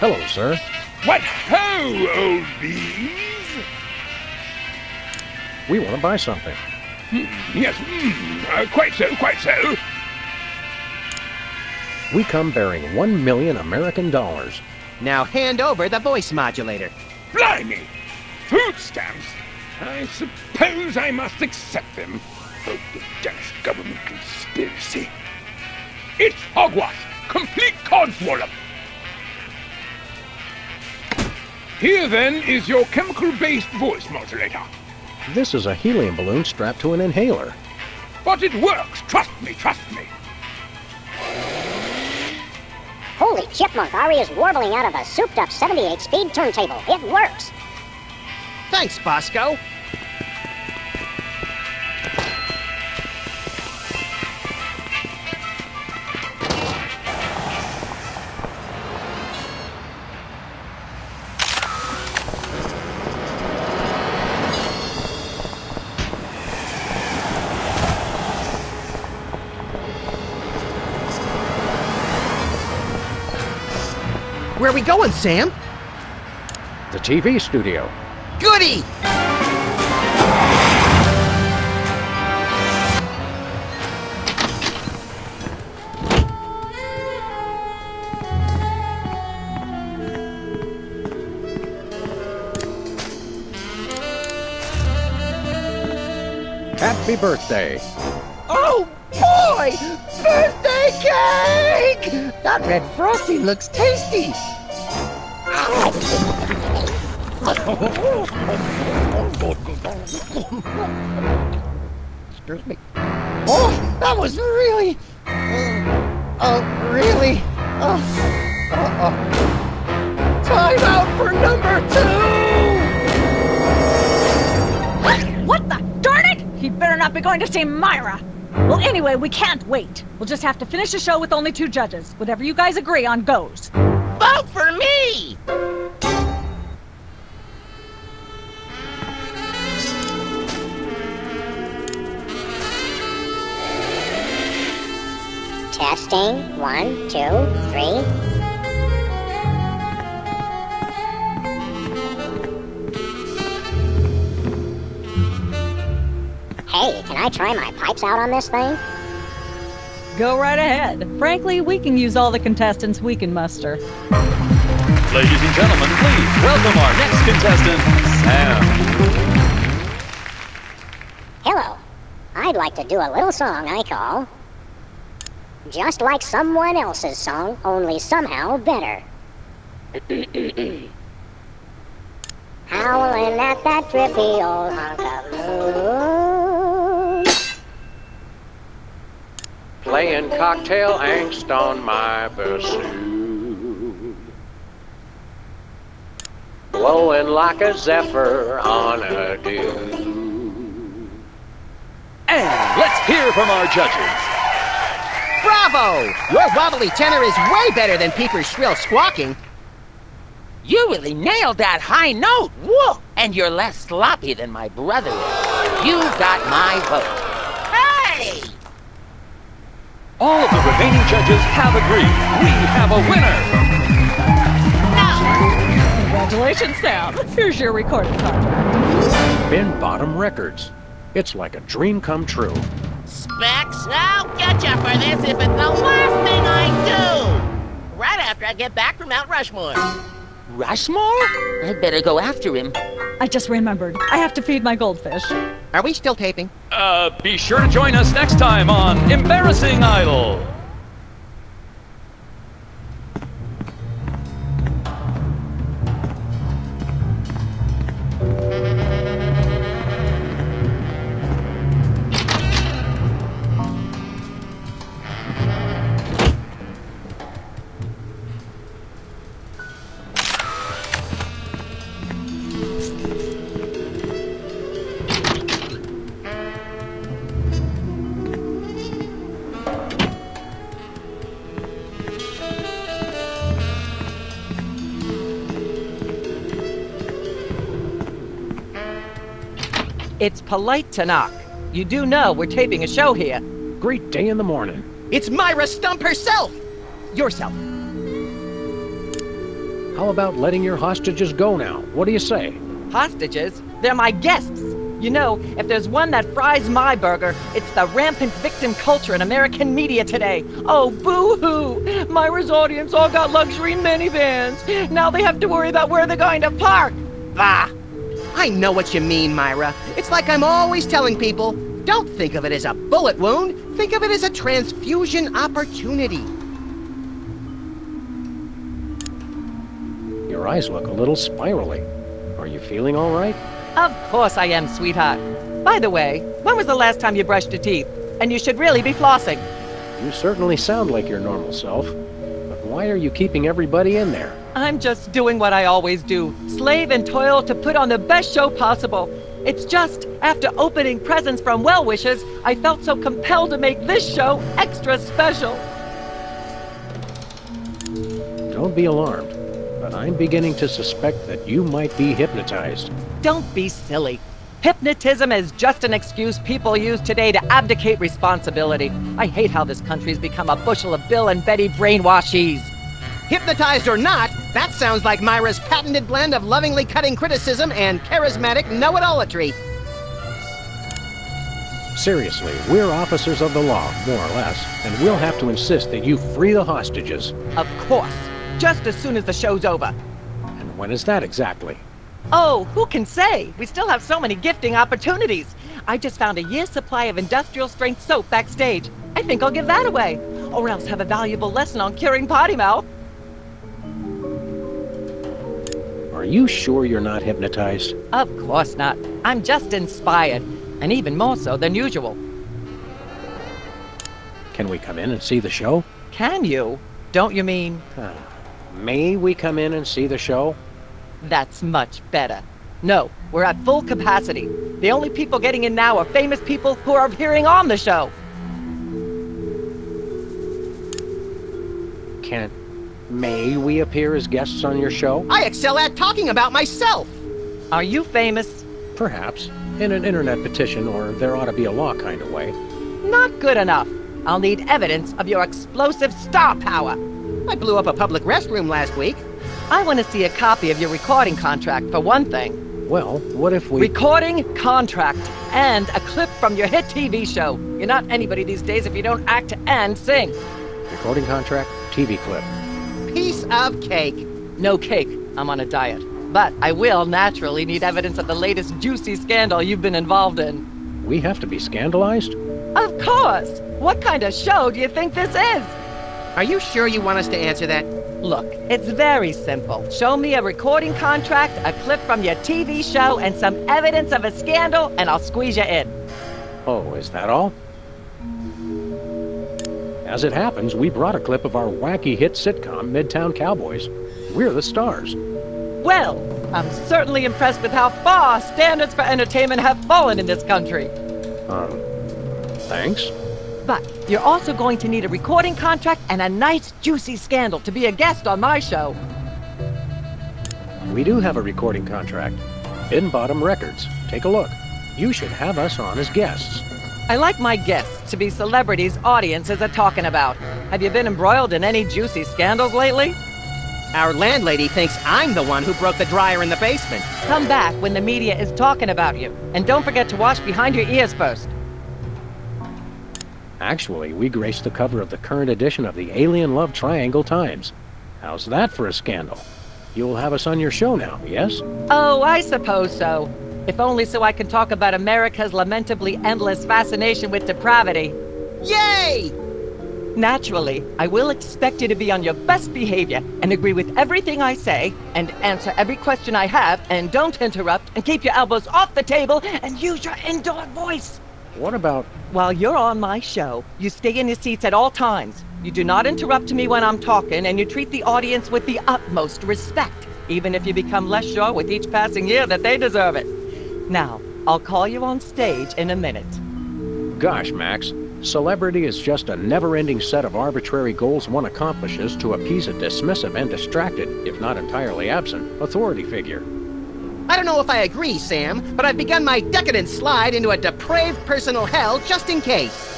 Hello, sir. What ho, old bees? We want to buy something. Yes, quite so, quite so. We come bearing 1 million American dollars. Now hand over the voice modulator. Blimey! Food stamps? I suppose I must accept them. Oh, the Danish government conspiracy. It's hogwash! Complete codswallop! Here, then, is your chemical-based voice modulator. This is a helium balloon strapped to an inhaler. But it works! Trust me, trust me! Holy chipmunk, Ari is warbling out of a souped-up 78-speed turntable. It works! Thanks, Bosco. Where are we going, Sam? The TV studio. Goody! Happy birthday. Oh, boy! Birthday cake! That red frosting looks tasty. Excuse me. Oh, that was really... really... Time out for number 2! What the? Darn it! He'd better not be going to see Myra. Well, anyway, we can't wait. We'll just have to finish the show with only 2 judges. Whatever you guys agree on goes. Vote for me! Testing. 1, 2, 3. Hey, can I try my pipes out on this thing? Go right ahead. Frankly, we can use all the contestants we can muster. Ladies and gentlemen, please welcome our next contestant, Sam. Hello. I'd like to do a little song I call Just Like Someone Else's Song, Only Somehow Better. Howling at that drippy old hunk of moon. Playing cocktail angst on my bassoon. Blowing like a zephyr on a dune. And let's hear from our judges. Bravo! Your wobbly tenor is way better than Peeper's shrill squawking. You really nailed that high note. Whoa! And you're less sloppy than my brother is. You got my vote. Hey! All of the remaining judges have agreed. We have a winner. Congratulations, Sam. Here's your recording contract. Ben Bottom Records. It's like a dream come true. Specs, I'll get you for this if it's the last thing I do. Right after I get back from Mount Rushmore. Rushmore? I'd better go after him. I just remembered. I have to feed my goldfish. Are we still taping? Be sure to join us next time on Embarrassing Idol. It's polite to knock. You do know we're taping a show here. Great day in the morning. It's Myra Stump herself! Yourself. How about letting your hostages go now? What do you say? Hostages? They're my guests. You know, if there's one that fries my burger, it's the rampant victim culture in American media today. Oh, boo-hoo! Myra's audience all got luxury minivans. Now they have to worry about where they're going to park. Bah! I know what you mean, Myra. It's like I'm always telling people, don't think of it as a bullet wound. Think of it as a transfusion opportunity. Your eyes look a little spirally. Are you feeling all right? Of course I am, sweetheart. By the way, when was the last time you brushed your teeth? And you should really be flossing. You certainly sound like your normal self. But why are you keeping everybody in there? I'm just doing what I always do. Slave and toil to put on the best show possible. It's just, after opening presents from well-wishers, I felt so compelled to make this show extra special. Don't be alarmed, but I'm beginning to suspect that you might be hypnotized. Don't be silly. Hypnotism is just an excuse people use today to abdicate responsibility. I hate how this country's become a bushel of Bill and Betty brainwashies. Hypnotized or not, that sounds like Myra's patented blend of lovingly cutting criticism and charismatic know-it-allatry. Seriously, we're officers of the law, more or less, and we'll have to insist that you free the hostages. Of course. Just as soon as the show's over. And when is that exactly? Oh, who can say? We still have so many gifting opportunities. I just found a year's supply of industrial-strength soap backstage. I think I'll give that away. Or else have a valuable lesson on curing potty mouth. Are you sure you're not hypnotized? Of course not. I'm just inspired. And even more so than usual. Can we come in and see the show? Can you? Don't you mean? May we come in and see the show? That's much better. No, we're at full capacity. The only people getting in now are famous people who are appearing on the show. May we appear as guests on your show? I excel at talking about myself. Are you famous? Perhaps. In an internet petition, or there ought to be a law kind of way. Not good enough. I'll need evidence of your explosive star power. I blew up a public restroom last week. I want to see a copy of your recording contract, for one thing. Well, what if we... Recording contract and a clip from your hit TV show. You're not anybody these days if you don't act and sing. Recording contract, TV clip. Piece of cake. No cake. I'm on a diet. But I will naturally need evidence of the latest juicy scandal you've been involved in. We have to be scandalized? Of course! What kind of show do you think this is? Are you sure you want us to answer that? Look, it's very simple. Show me a recording contract, a clip from your TV show, and some evidence of a scandal, and I'll squeeze you in. Oh, is that all? As it happens, we brought a clip of our wacky hit sitcom, Midtown Cowboys. We're the stars. Well, I'm certainly impressed with how far standards for entertainment have fallen in this country. Thanks. But you're also going to need a recording contract and a nice, juicy scandal to be a guest on my show. We do have a recording contract. Hidden Bottom Records. Take a look. You should have us on as guests. I like my guests to be celebrities audiences are talking about. Have you been embroiled in any juicy scandals lately? Our landlady thinks I'm the one who broke the dryer in the basement. Come back when the media is talking about you. And don't forget to wash behind your ears first. Actually, we graced the cover of the current edition of the Alien Love Triangle Times. How's that for a scandal? You'll have us on your show now, yes? Oh, I suppose so. If only so I can talk about America's lamentably endless fascination with depravity. Yay! Naturally, I will expect you to be on your best behavior and agree with everything I say and answer every question I have and don't interrupt and keep your elbows off the table and use your indoor voice. What about... While you're on my show, you stay in your seats at all times. You do not interrupt me when I'm talking and you treat the audience with the utmost respect, even if you become less sure with each passing year that they deserve it. Now, I'll call you on stage in a minute. Gosh, Max. Celebrity is just a never-ending set of arbitrary goals one accomplishes to appease a dismissive and distracted, if not entirely absent, authority figure. I don't know if I agree, Sam, but I've begun my decadent slide into a depraved personal hell just in case.